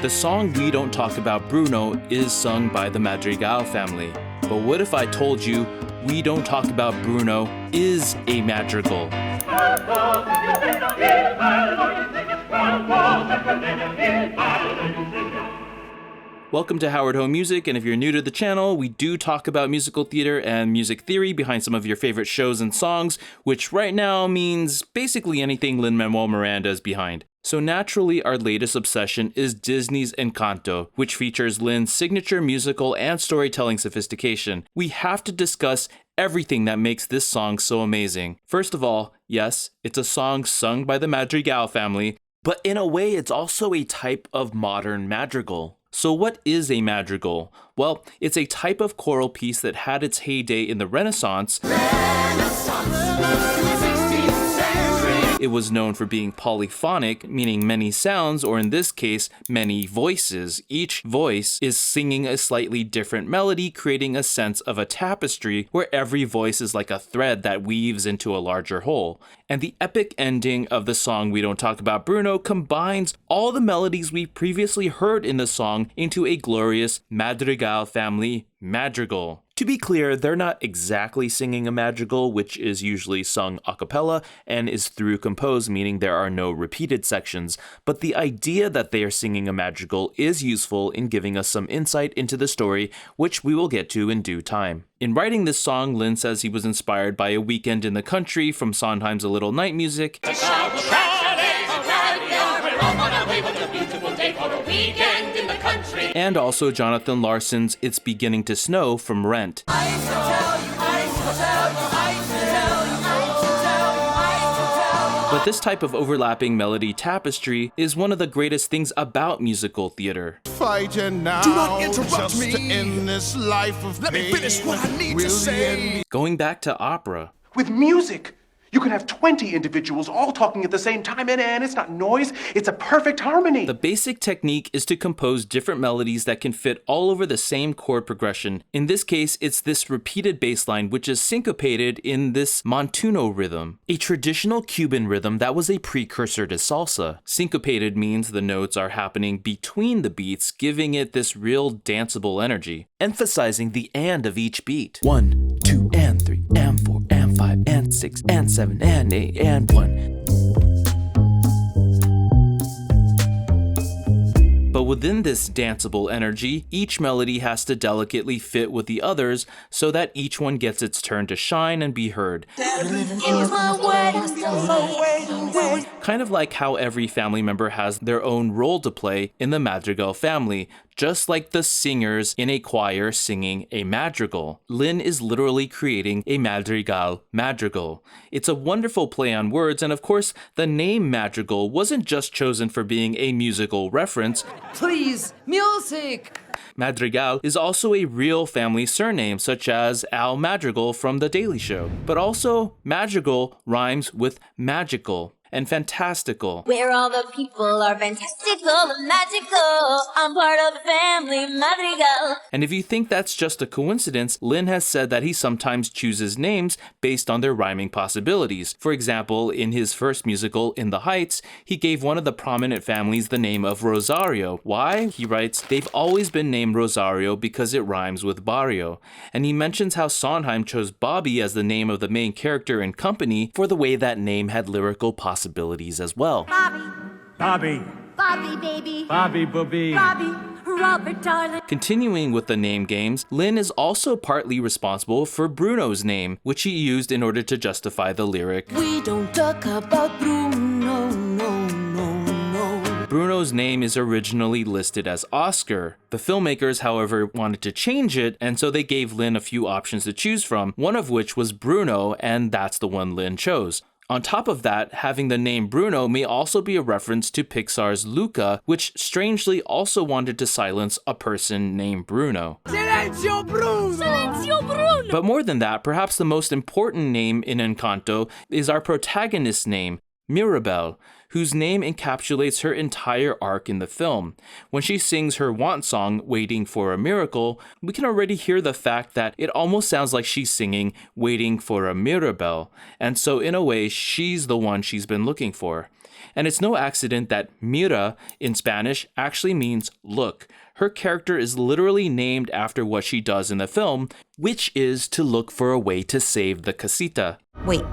The song We Don't Talk About Bruno is sung by the Madrigal family. But what if I told you We Don't Talk About Bruno is a madrigal? Welcome to Howard Home Music, and if you're new to the channel, we do talk about musical theater and music theory behind some of your favorite shows and songs, which right now means basically anything Lin-Manuel Miranda is behind. So naturally, our latest obsession is Disney's Encanto, which features Lin's signature musical and storytelling sophistication. We have to discuss everything that makes this song so amazing. First of all, yes, it's a song sung by the Madrigal family, but in a way, it's also a type of modern madrigal. So what is a madrigal? Well, it's a type of choral piece that had its heyday in the Renaissance. It was known for being polyphonic, meaning many sounds, or in this case, many voices. Each voice is singing a slightly different melody, creating a sense of a tapestry where every voice is like a thread that weaves into a larger whole. And the epic ending of the song We Don't Talk About Bruno combines all the melodies we previously heard in the song into a glorious Madrigal family madrigal. To be clear, they're not exactly singing a madrigal, which is usually sung a cappella and is through composed, meaning there are no repeated sections, but the idea that they are singing a madrigal is useful in giving us some insight into the story, which we will get to in due time. In writing this song, Lin says he was inspired by A Weekend in the Country from Sondheim's A Little Night Music, and also Jonathan Larson's It's Beginning to Snow from Rent. But this type of overlapping melody tapestry is one of the greatest things about musical theater. Fighting now. Do not interrupt me. To end this life of Let me finish what I need to say. Going back to opera. With music, you can have 20 individuals all talking at the same time, and it's not noise, it's a perfect harmony. The basic technique is to compose different melodies that can fit all over the same chord progression. In this case, it's this repeated bass line, which is syncopated in this montuno rhythm, a traditional Cuban rhythm that was a precursor to salsa. Syncopated means the notes are happening between the beats, giving it this real danceable energy, emphasizing the and of each beat. 1, 2, and 3, and 4, and 5, and 6, and 7, and 8, and 1. But within this danceable energy, each melody has to delicately fit with the others so that each one gets its turn to shine and be heard. Kind of like how every family member has their own role to play in the Madrigal family, just like the singers in a choir singing a madrigal. Lin is literally creating a madrigal madrigal. It's a wonderful play on words, and of course, the name madrigal wasn't just chosen for being a musical reference. Please, music! Madrigal is also a real family surname, such as Al Madrigal from The Daily Show. But also, madrigal rhymes with magical and fantastical. Where all the people are fantastical and magical. I'm part of the family Madrigal. And if you think that's just a coincidence, Lin has said that he sometimes chooses names based on their rhyming possibilities. For example, in his first musical, In the Heights, he gave one of the prominent families the name of Rosario. Why? He writes, they've always been named Rosario because it rhymes with barrio. And he mentions how Sondheim chose Bobby as the name of the main character in Company for the way that name had lyrical possibilities as well. Bobby, baby. Bobby, Bobby. Robert, darling. Continuing with the name games, Lin is also partly responsible for Bruno's name, which he used in order to justify the lyric, We don't talk about Bruno, no. Bruno's name is originally listed as Oscar. The filmmakers, however, wanted to change it, and so they gave Lin a few options to choose from, one of which was Bruno, and that's the one Lin chose. On top of that, having the name Bruno may also be a reference to Pixar's Luca, which strangely also wanted to silence a person named Bruno. Silenzio Bruno! Silenzio Bruno! But more than that, perhaps the most important name in Encanto is our protagonist's name, Mirabel, whose name encapsulates her entire arc in the film. When she sings her want song, Waiting for a Miracle, we can already hear the fact that it almost sounds like she's singing Waiting for a Mirabel, and so in a way, she's the one she's been looking for. And it's no accident that mira in Spanish actually means look. Her character is literally named after what she does in the film, which is to look for a way to save the casita. Wait,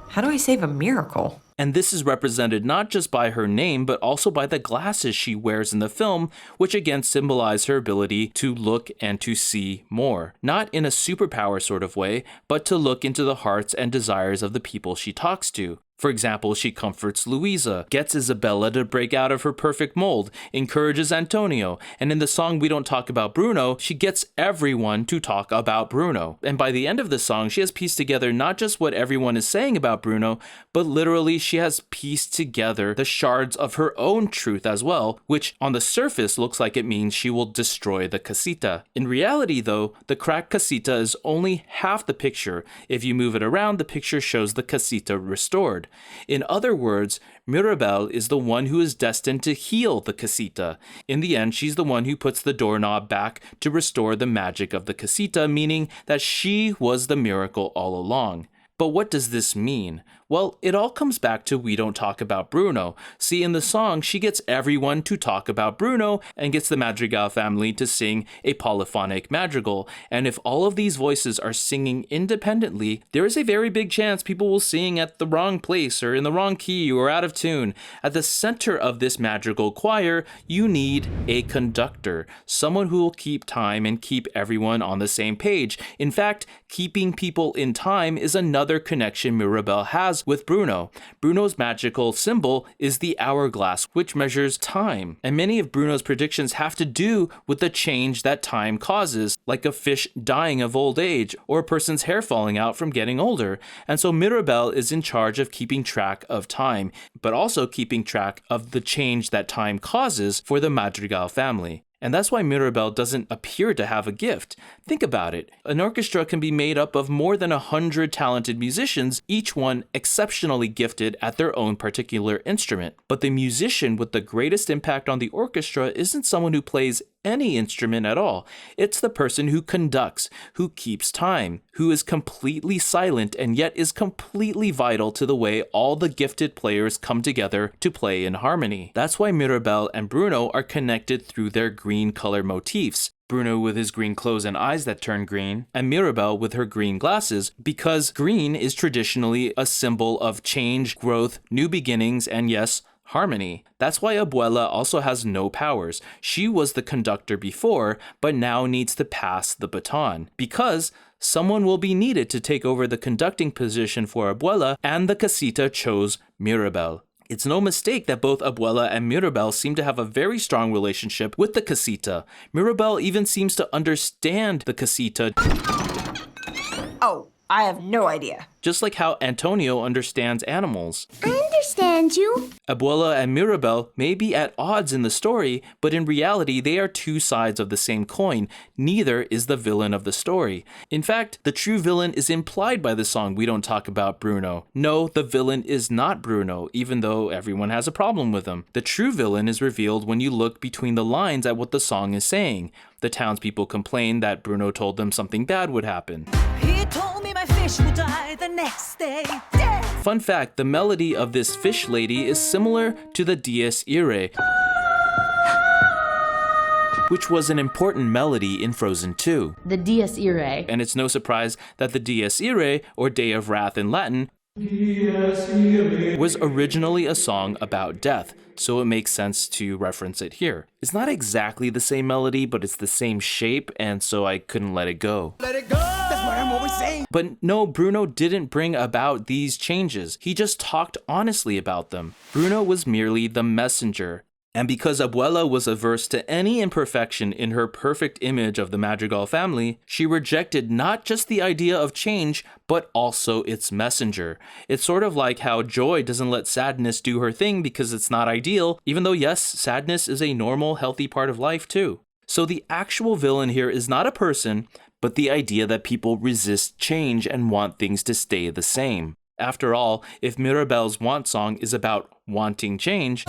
how do I save a miracle? And this is represented not just by her name, but also by the glasses she wears in the film, which again symbolize her ability to look and to see more. Not in a superpower sort of way, but to look into the hearts and desires of the people she talks to. For example, she comforts Luisa, gets Isabella to break out of her perfect mold, encourages Antonio, and in the song We Don't Talk About Bruno, she gets everyone to talk about Bruno. And by the end of the song, she has pieced together not just what everyone is saying about Bruno, but literally she has pieced together the shards of her own truth as well, which on the surface looks like it means she will destroy the casita. In reality though, the cracked casita is only half the picture. If you move it around, the picture shows the casita restored. In other words, Mirabel is the one who is destined to heal the casita. In the end, she's the one who puts the doorknob back to restore the magic of the casita, meaning that she was the miracle all along. But what does this mean? Well, it all comes back to We Don't Talk About Bruno. See, in the song, she gets everyone to talk about Bruno and gets the Madrigal family to sing a polyphonic madrigal. And if all of these voices are singing independently, there is a very big chance people will sing at the wrong place or in the wrong key or out of tune. At the center of this madrigal choir, you need a conductor, someone who will keep time and keep everyone on the same page. In fact, keeping people in time is another connection Mirabel has with Bruno. Bruno's magical symbol is the hourglass, which measures time. And many of Bruno's predictions have to do with the change that time causes, like a fish dying of old age or a person's hair falling out from getting older. And so Mirabel is in charge of keeping track of time, but also keeping track of the change that time causes for the Madrigal family. And that's why Mirabel doesn't appear to have a gift. Think about it. An orchestra can be made up of more than 100 talented musicians, each one exceptionally gifted at their own particular instrument. But the musician with the greatest impact on the orchestra isn't someone who plays any instrument at all. It's the person who conducts, who keeps time, who is completely silent and yet is completely vital to the way all the gifted players come together to play in harmony. That's why Mirabel and Bruno are connected through their green color motifs. Bruno with his green clothes and eyes that turn green, and Mirabel with her green glasses, because green is traditionally a symbol of change, growth, new beginnings, and yes, harmony. That's why Abuela also has no powers. She was the conductor before, but now needs to pass the baton, because someone will be needed to take over the conducting position for Abuela, and the casita chose Mirabel. It's no mistake that both Abuela and Mirabel seem to have a very strong relationship with the casita. Mirabel even seems to understand the casita. Oh, I have no idea. Just like how Antonio understands animals. I understand you. Abuela and Mirabel may be at odds in the story, but in reality, they are two sides of the same coin. Neither is the villain of the story. In fact, the true villain is implied by the song We Don't Talk About Bruno. No, the villain is not Bruno, even though everyone has a problem with him. The true villain is revealed when you look between the lines at what the song is saying. The townspeople complain that Bruno told them something bad would happen. He told me my fish would die the next day. Dead. Fun fact, the melody of this fish lady is similar to the Dies Irae, which was an important melody in Frozen 2. The Dies Irae. And it's no surprise that the Dies Irae, or Day of Wrath in Latin, was originally a song about death, so it makes sense to reference it here. It's not exactly the same melody, but it's the same shape, and so I couldn't let it go. Let it go! That's what I'm always saying. But no, Bruno didn't bring about these changes. He just talked honestly about them. Bruno was merely the messenger. And because Abuela was averse to any imperfection in her perfect image of the Madrigal family, she rejected not just the idea of change, but also its messenger. It's sort of like how joy doesn't let sadness do her thing because it's not ideal, even though yes, sadness is a normal, healthy part of life too. So the actual villain here is not a person, but the idea that people resist change and want things to stay the same. After all, if Mirabel's want song is about wanting change,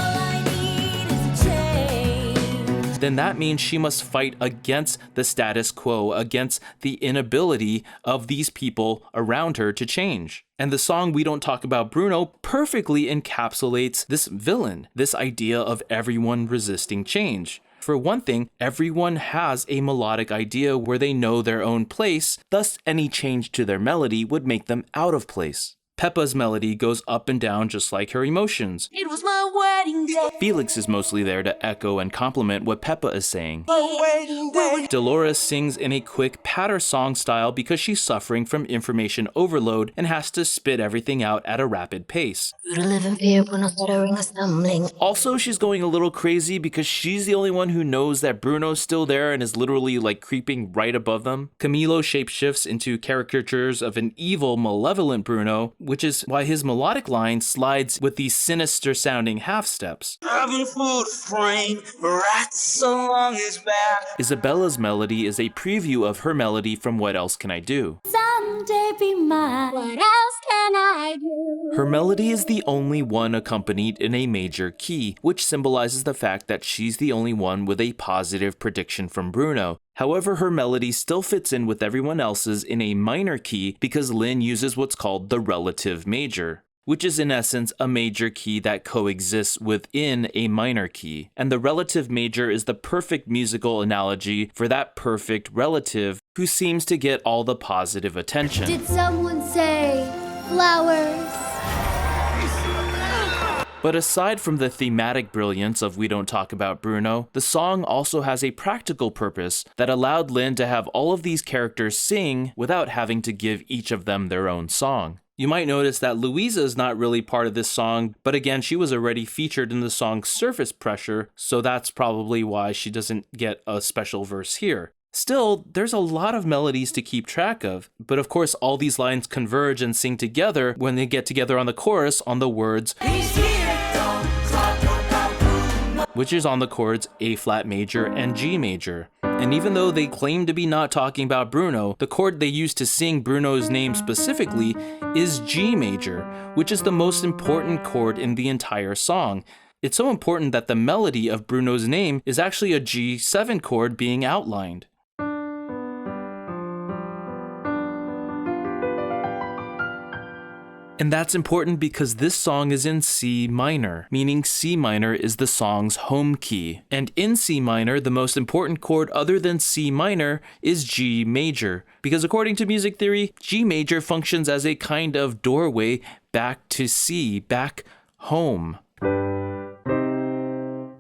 then that means she must fight against the status quo, against the inability of these people around her to change. And the song We Don't Talk About Bruno perfectly encapsulates this villain, this idea of everyone resisting change. For one thing, everyone has a melodic idea where they know their own place, thus any change to their melody would make them out of place. Peppa's melody goes up and down just like her emotions. It was my wedding day. Felix is mostly there to echo and complement what Peppa is saying. Dolores sings in a quick patter song style because she's suffering from information overload and has to spit everything out at a rapid pace. Also, she's going a little crazy because she's the only one who knows that Bruno's still there and is literally like creeping right above them. Camilo shapeshifts into caricatures of an evil, malevolent Bruno, which is why his melodic line slides with these sinister sounding half steps. Isabella's melody is a preview of her melody from What Else Can I Do? Someday be mine. What else can I do? Her melody is the only one accompanied in a major key, which symbolizes the fact that she's the only one with a positive prediction from Bruno. However, her melody still fits in with everyone else's in a minor key because Lin uses what's called the relative major, which is in essence a major key that coexists within a minor key. And the relative major is the perfect musical analogy for that perfect relative who seems to get all the positive attention. Did someone say flowers? But aside from the thematic brilliance of We Don't Talk About Bruno, the song also has a practical purpose that allowed Lin to have all of these characters sing without having to give each of them their own song. You might notice that Louisa is not really part of this song, but again, she was already featured in the song Surface Pressure, so that's probably why she doesn't get a special verse here. Still, there's a lot of melodies to keep track of, but of course all these lines converge and sing together when they get together on the chorus on the words which is on the chords A flat major and G major. And even though they claim to be not talking about Bruno, the chord they use to sing Bruno's name specifically is G major, which is the most important chord in the entire song. It's so important that the melody of Bruno's name is actually a G7 chord being outlined. And that's important because this song is in C minor, meaning C minor is the song's home key. And in C minor, the most important chord other than C minor is G major, because according to music theory, G major functions as a kind of doorway back to C, back home.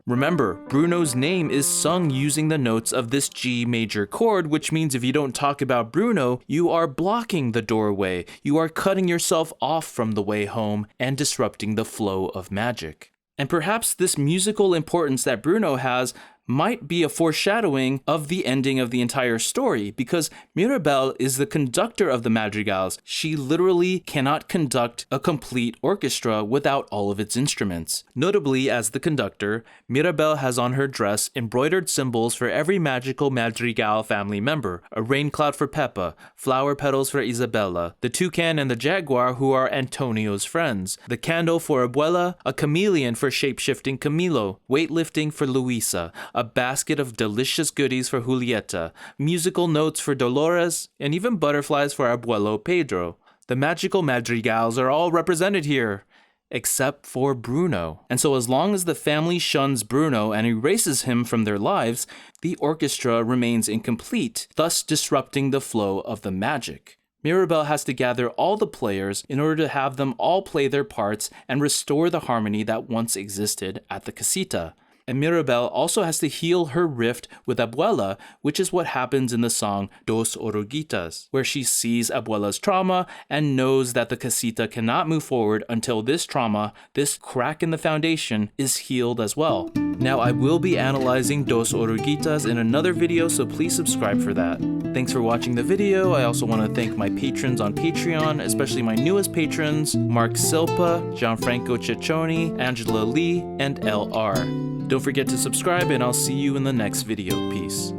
Remember, Bruno's name is sung using the notes of this G major chord, which means if you don't talk about Bruno, you are blocking the doorway. You are cutting yourself off from the way home and disrupting the flow of magic. And perhaps this musical importance that Bruno has might be a foreshadowing of the ending of the entire story, because Mirabel is the conductor of the Madrigals. She literally cannot conduct a complete orchestra without all of its instruments. Notably, as the conductor, Mirabel has on her dress embroidered symbols for every magical Madrigal family member: a rain cloud for Peppa, flower petals for Isabella, the toucan and the jaguar who are Antonio's friends, the candle for Abuela, a chameleon for shape-shifting Camilo, weightlifting for Luisa, a basket of delicious goodies for Julieta, musical notes for Dolores, and even butterflies for Abuelo Pedro. The magical Madrigals are all represented here, except for Bruno. And so as long as the family shuns Bruno and erases him from their lives, the orchestra remains incomplete, thus disrupting the flow of the magic. Mirabel has to gather all the players in order to have them all play their parts and restore the harmony that once existed at the casita. And Mirabel also has to heal her rift with Abuela, which is what happens in the song Dos Oruguitas, where she sees Abuela's trauma and knows that the casita cannot move forward until this trauma, this crack in the foundation, is healed as well. Now, I will be analyzing Dos Oruguitas in another video, so please subscribe for that. Thanks for watching the video. I also want to thank my patrons on Patreon, especially my newest patrons, Mark Silpa, Gianfranco Ciccioni, Angela Lee, and LR. Don't forget to subscribe, and I'll see you in the next video. Peace.